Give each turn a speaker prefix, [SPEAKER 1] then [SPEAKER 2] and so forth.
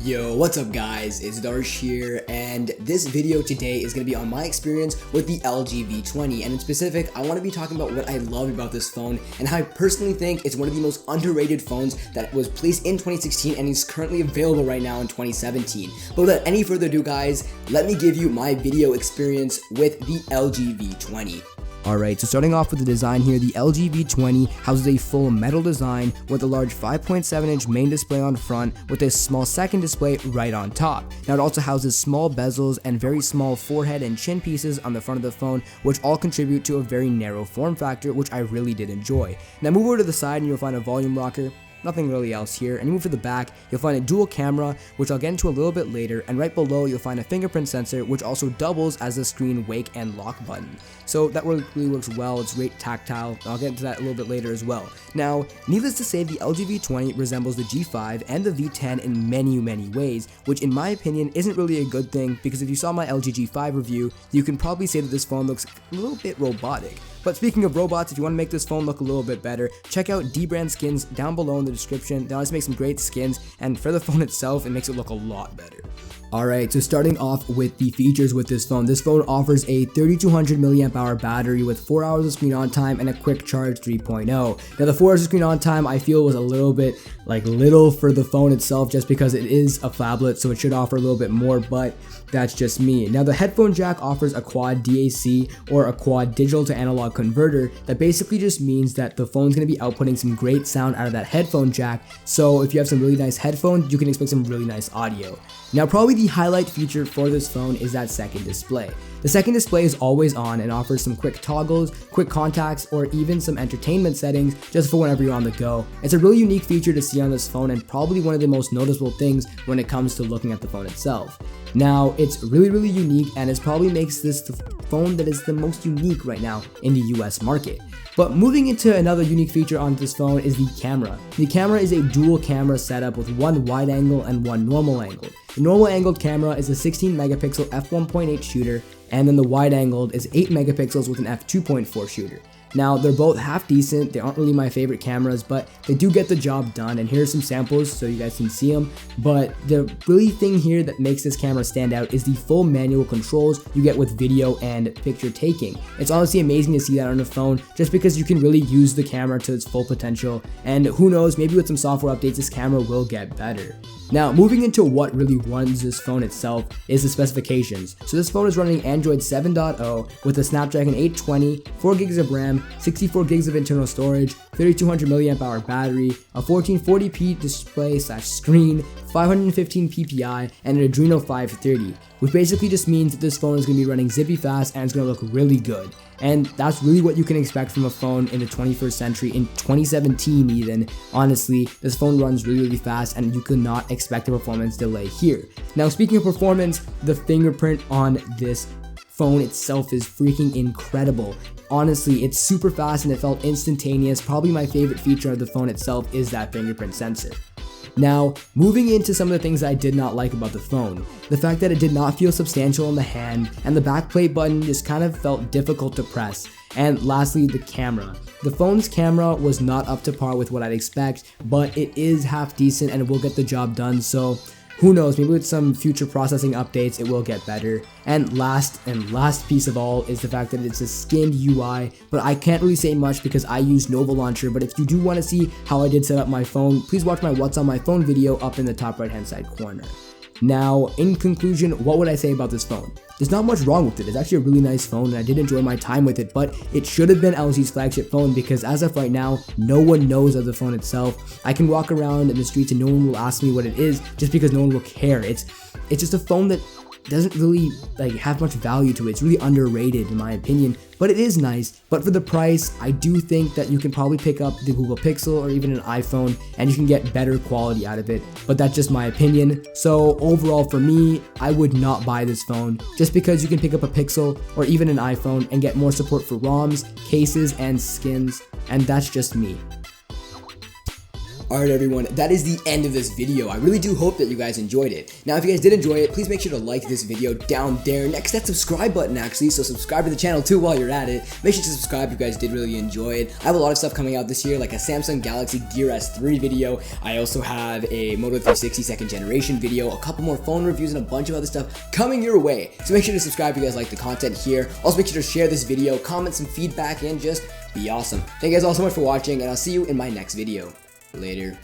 [SPEAKER 1] Yo, what's up guys, it's Darsh here, and this video today is going to be on my experience with the LG V20, and in specific, I want to be talking about what I love about this phone, and how I personally think it's one of the most underrated phones that was placed in 2016 and is currently available right now in 2017. But without any further ado guys, let me give you my video experience with the LG V20. Alright, so starting off with the design here, the LG V20 houses a full metal design with a large 5.7-inch main display on front with a small second display right on top. Now it also houses small bezels and very small forehead and chin pieces on the front of the phone, which all contribute to a very narrow form factor, which I really did enjoy. Now move over to the side and you'll find a volume rocker. Nothing really else here, and you move to the back, you'll find a dual camera, which I'll get into a little bit later, and right below you'll find a fingerprint sensor, which also doubles as a screen wake and lock button. So that really works well, it's great tactile, I'll get into that a little bit later as well. Now, needless to say, the LG V20 resembles the G5 and the V10 in many ways, which in my opinion isn't really a good thing, because if you saw my LG G5 review, you can probably say that this phone looks a little bit robotic. But speaking of robots, if you want to make this phone look a little bit better, check out D-Brand skins down below in the description. They always make some great skins, and for the phone itself, it makes it look a lot better. Alright, so starting off with the features with this phone offers a 3200 mAh battery with 4 hours of screen on time and a quick charge 3.0. Now the 4 hours of screen on time I feel was a little bit little for the phone itself, just because it is a phablet, so it should offer a little bit more, but that's just me. Now the headphone jack offers a quad DAC, or a quad digital to analog converter, that basically just means that the phone's going to be outputting some great sound out of that headphone jack, so if you have some really nice headphones, you can expect some really nice audio. Now probably the highlight feature for this phone is that second display. The second display is always on and offers some quick toggles, quick contacts, or even some entertainment settings just for whenever you're on the go. It's a really unique feature to see on this phone, and probably one of the most noticeable things when it comes to looking at the phone itself. Now, it's really unique, and it probably makes this the phone that is the most unique right now in the US market. But moving into another unique feature on this phone is the camera. The camera is a dual camera setup with one wide angle and one normal angle. The normal angled camera is a 16 megapixel f1.8 shooter, and then the wide angled is 8 megapixels with an f2.4 shooter. Now, they're both half decent, they aren't really my favorite cameras, but they do get the job done, and here's some samples so you guys can see them. But the really thing here that makes this camera stand out is the full manual controls you get with video and picture taking. It's honestly amazing to see that on a phone, just because you can really use the camera to its full potential, and who knows, maybe with some software updates this camera will get better. Now, moving into what really runs this phone itself is the specifications. So this phone is running Android 7.0 with a Snapdragon 820, 4 gigs of RAM, 64 gigs of internal storage, 3200 mAh battery, a 1440p display/screen, 515 ppi, and an Adreno 530, which basically just means that this phone is going to be running zippy fast and it's going to look really good. And that's really what you can expect from a phone in the 21st century, in 2017 even. Honestly, this phone runs really fast, and you could not expect a performance delay here. Now speaking of performance, the fingerprint on this phone itself is freaking incredible. Honestly, it's super fast and it felt instantaneous. Probably my favorite feature of the phone itself is that fingerprint sensor. Now, moving into some of the things that I did not like about the phone. The fact that it did not feel substantial in the hand, and the backplate button just kind of felt difficult to press. And lastly, the camera. The phone's camera was not up to par with what I'd expect, but it is half decent and it will get the job done, so who knows, maybe with some future processing updates it will get better. And last piece of all is the fact that it's a skinned UI, but I can't really say much because I use Nova Launcher. But if you do want to see how I did set up my phone, please watch my What's on My Phone video up in the top right hand side corner. Now, in conclusion, what would I say about this phone? There's not much wrong with it. It's actually a really nice phone and I did enjoy my time with it, but it should have been LG's flagship phone, because as of right now, no one knows of the phone itself. I can walk around in the streets and no one will ask me what it is, just because no one will care. It's just a phone that doesn't really have much value to it. It's really underrated in my opinion, but it is nice. But for the price, I do think that you can probably pick up the Google Pixel or even an iPhone and you can get better quality out of it, but that's just my opinion. So overall for me, I would not buy this phone, just because you can pick up a Pixel or even an iPhone and get more support for ROMs, cases, and skins, and that's just me. Alright everyone, that is the end of this video. I really do hope that you guys enjoyed it. Now if you guys did enjoy it, please make sure to like this video down there next to that subscribe button actually, so subscribe to the channel too while you're at it. Make sure to subscribe if you guys did really enjoy it. I have a lot of stuff coming out this year, like a Samsung Galaxy Gear S3 video. I also have a Moto 360 second generation video, a couple more phone reviews, and a bunch of other stuff coming your way. So make sure to subscribe if you guys like the content here. Also make sure to share this video, comment some feedback, and just be awesome. Thank you guys all so much for watching, and I'll see you in my next video. Later.